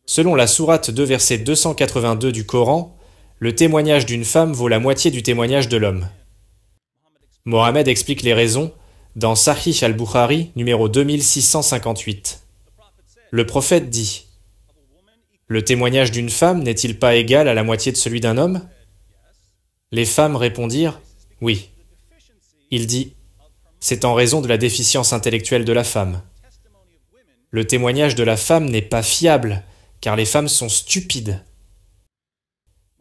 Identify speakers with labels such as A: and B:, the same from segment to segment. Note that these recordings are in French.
A: Selon la sourate 2 verset 282 du Coran, le témoignage d'une femme vaut la moitié du témoignage de l'homme. Mohammed explique les raisons dans Sahih al-Bukhari, numéro 2658. Le prophète dit : le témoignage d'une femme n'est-il pas égal à la moitié de celui d'un homme ? Les femmes répondirent : oui. Il dit : c'est en raison de la déficience intellectuelle de la femme. Le témoignage de la femme n'est pas fiable, car les femmes sont stupides.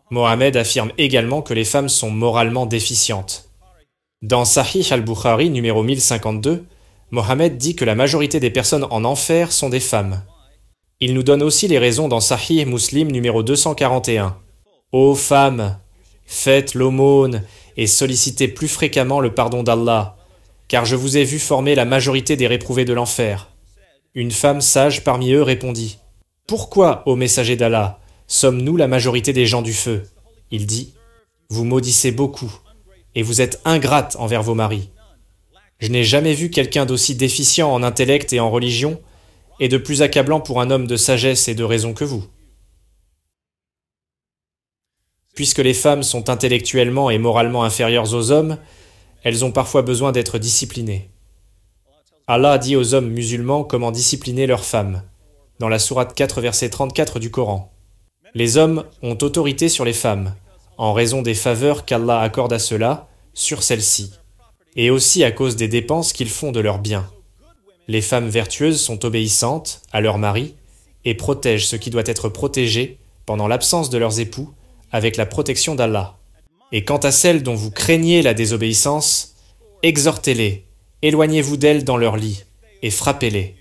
A: Mohammed affirme également que les femmes sont moralement déficientes. Dans Sahih al-Bukhari, numéro 1052, Mohammed dit que la majorité des personnes en enfer sont des femmes. Il nous donne aussi les raisons dans Sahih Muslim, numéro 241. Ô femmes, faites l'aumône et sollicitez plus fréquemment le pardon d'Allah, car je vous ai vu former la majorité des réprouvés de l'enfer. Une femme sage parmi eux répondit : pourquoi, ô messager d'Allah, sommes-nous la majorité des gens du feu ? Il dit : vous maudissez beaucoup, et vous êtes ingrate envers vos maris. Je n'ai jamais vu quelqu'un d'aussi déficient en intellect et en religion, et de plus accablant pour un homme de sagesse et de raison que vous. Puisque les femmes sont intellectuellement et moralement inférieures aux hommes, elles ont parfois besoin d'être disciplinées. Allah dit aux hommes musulmans comment discipliner leurs femmes, dans la sourate 4 verset 34 du Coran. Les hommes ont autorité sur les femmes, en raison des faveurs qu'Allah accorde à ceux-là sur celles-ci, et aussi à cause des dépenses qu'ils font de leurs biens. Les femmes vertueuses sont obéissantes à leurs maris et protègent ce qui doit être protégé pendant l'absence de leurs époux avec la protection d'Allah. Et quant à celles dont vous craignez la désobéissance, exhortez-les, éloignez-vous d'elles dans leur lit et frappez-les.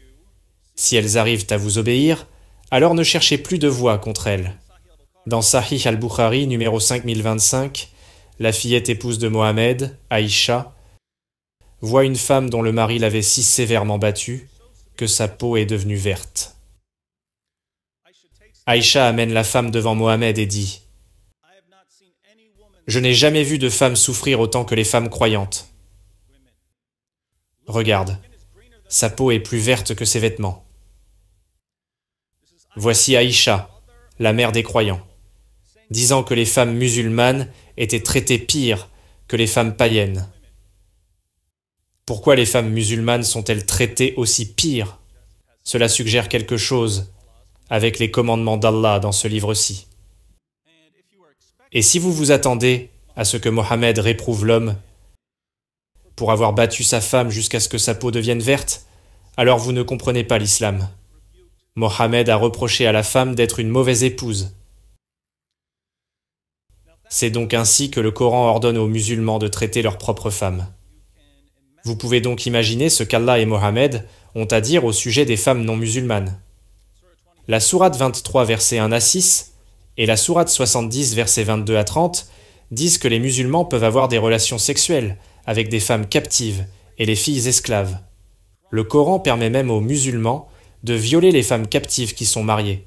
A: Si elles arrivent à vous obéir, alors ne cherchez plus de voix contre elles. Dans Sahih al-Bukhari, numéro 5025, la fillette épouse de Mohammed, Aïcha, voit une femme dont le mari l'avait si sévèrement battue que sa peau est devenue verte. Aïcha amène la femme devant Mohammed et dit : je n'ai jamais vu de femme souffrir autant que les femmes croyantes. Regarde, sa peau est plus verte que ses vêtements. Voici Aïcha, la mère des croyants, disant que les femmes musulmanes étaient traitées pire que les femmes païennes. Pourquoi les femmes musulmanes sont-elles traitées aussi pire ? Cela suggère quelque chose avec les commandements d'Allah dans ce livre-ci. Et si vous vous attendez à ce que Mohammed réprouve l'homme pour avoir battu sa femme jusqu'à ce que sa peau devienne verte, alors vous ne comprenez pas l'islam. Mohammed a reproché à la femme d'être une mauvaise épouse. C'est donc ainsi que le Coran ordonne aux musulmans de traiter leurs propres femmes. Vous pouvez donc imaginer ce qu'Allah et Mohammed ont à dire au sujet des femmes non musulmanes. La sourate 23 versets 1 à 6 et la sourate 70 versets 22 à 30 disent que les musulmans peuvent avoir des relations sexuelles avec des femmes captives et les filles esclaves. Le Coran permet même aux musulmans de violer les femmes captives qui sont mariées.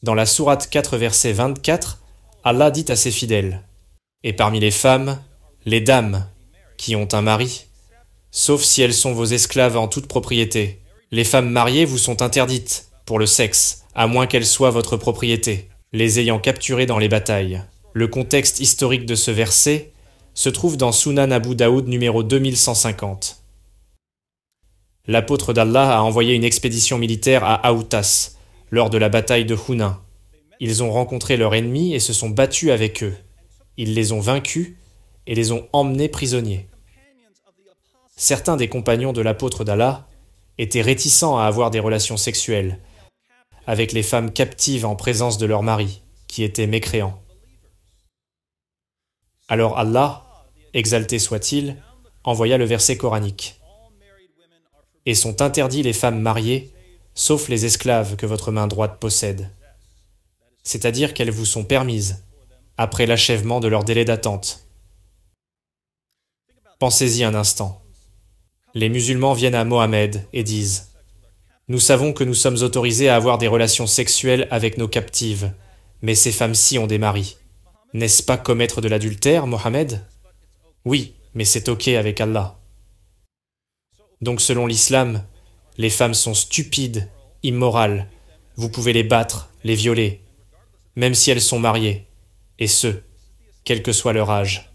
A: Dans la sourate 4 verset 24, Allah dit à ses fidèles : et parmi les femmes, les dames qui ont un mari, sauf si elles sont vos esclaves en toute propriété. Les femmes mariées vous sont interdites pour le sexe, à moins qu'elles soient votre propriété, les ayant capturées dans les batailles. Le contexte historique de ce verset se trouve dans Sunan Abu Daoud numéro 2150. L'apôtre d'Allah a envoyé une expédition militaire à Aoutas lors de la bataille de Hunain. Ils ont rencontré leur ennemi et se sont battus avec eux. Ils les ont vaincus et les ont emmenés prisonniers. Certains des compagnons de l'apôtre d'Allah étaient réticents à avoir des relations sexuelles avec les femmes captives en présence de leurs maris, qui étaient mécréants. Alors Allah, exalté soit-il, envoya le verset coranique. Et sont interdits les femmes mariées, sauf les esclaves que votre main droite possède. C'est-à-dire qu'elles vous sont permises, après l'achèvement de leur délai d'attente. Pensez-y un instant. Les musulmans viennent à Mohammed et disent : nous savons que nous sommes autorisés à avoir des relations sexuelles avec nos captives, mais ces femmes-ci ont des maris. N'est-ce pas commettre de l'adultère, Mohammed ? Oui, mais c'est ok avec Allah. Donc selon l'islam, les femmes sont stupides, immorales, Vous pouvez les battre, les violer, même si elles sont mariées, et ce, quel que soit leur âge.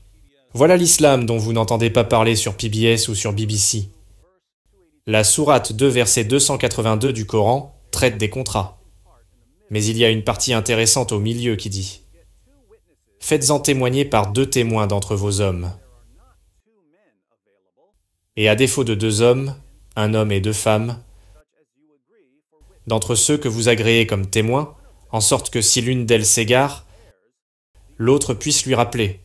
A: Voilà l'islam dont vous n'entendez pas parler sur PBS ou sur BBC. La sourate 2 verset 282 du Coran traite des contrats. Mais il y a une partie intéressante au milieu qui dit « Faites-en témoigner par 2 témoins d'entre vos hommes. Et à défaut de 2 hommes, un homme et 2 femmes, d'entre ceux que vous agréez comme témoins, en sorte que si l'une d'elles s'égare, l'autre puisse lui rappeler.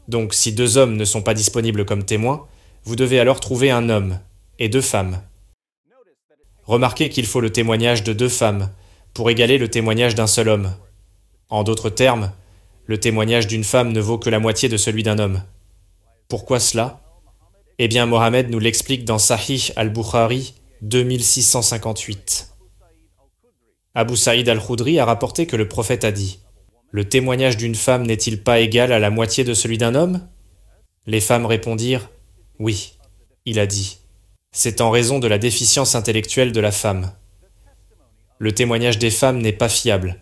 A: Donc si 2 hommes ne sont pas disponibles comme témoins, vous devez alors trouver un homme et 2 femmes. Remarquez qu'il faut le témoignage de 2 femmes pour égaler le témoignage d'un seul homme. En d'autres termes, le témoignage d'une femme ne vaut que la moitié de celui d'un homme. Pourquoi cela? Eh bien, Mohammed nous l'explique dans Sahih al-Bukhari 2658. Abu Saïd al-Khudri a rapporté que le prophète a dit « Le témoignage d'une femme n'est-il pas égal à la moitié de celui d'un homme ?» Les femmes répondirent « Oui. » Il a dit « C'est en raison de la déficience intellectuelle de la femme. » Le témoignage des femmes n'est pas fiable,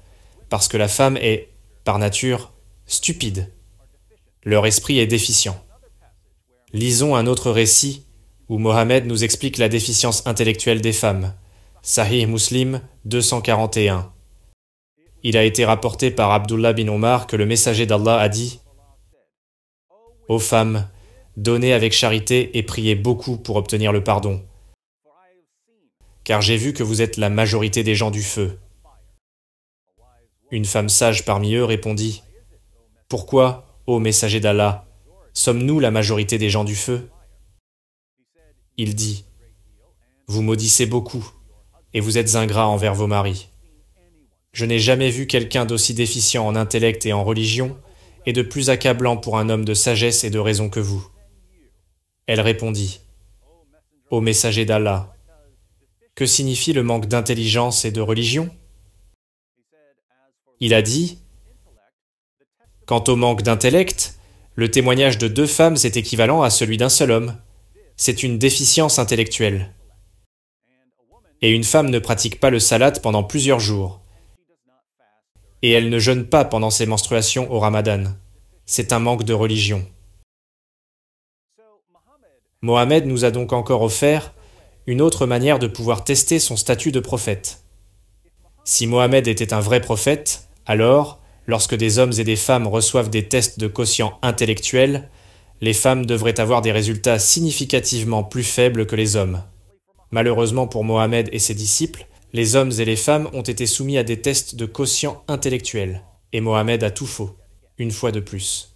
A: parce que la femme est, par nature, stupide. Leur esprit est déficient. Lisons un autre récit où Mohammed nous explique la déficience intellectuelle des femmes. Sahih Muslim 241. Il a été rapporté par Abdullah bin Omar que le messager d'Allah a dit « Ô femmes, donnez avec charité et priez beaucoup pour obtenir le pardon, car j'ai vu que vous êtes la majorité des gens du feu. » Une femme sage parmi eux répondit « Pourquoi, ô messager d'Allah, sommes-nous la majorité des gens du feu ?» Il dit « Vous maudissez beaucoup, et vous êtes ingrats envers vos maris. Je n'ai jamais vu quelqu'un d'aussi déficient en intellect et en religion, et de plus accablant pour un homme de sagesse et de raison que vous. » Elle répondit « Ô messager d'Allah, que signifie le manque d'intelligence et de religion ?» Il a dit « Quant au manque d'intellect, le témoignage de 2 femmes est équivalent à celui d'un seul homme. C'est une déficience intellectuelle. Et une femme ne pratique pas le salat pendant plusieurs jours. Et elle ne jeûne pas pendant ses menstruations au Ramadan. C'est un manque de religion. » Mohammed nous a donc encore offert une autre manière de pouvoir tester son statut de prophète. Si Mohammed était un vrai prophète, alors, lorsque des hommes et des femmes reçoivent des tests de quotient intellectuel, les femmes devraient avoir des résultats significativement plus faibles que les hommes. Malheureusement pour Mohammed et ses disciples, les hommes et les femmes ont été soumis à des tests de quotient intellectuel, et Mohammed a tout faux, une fois de plus.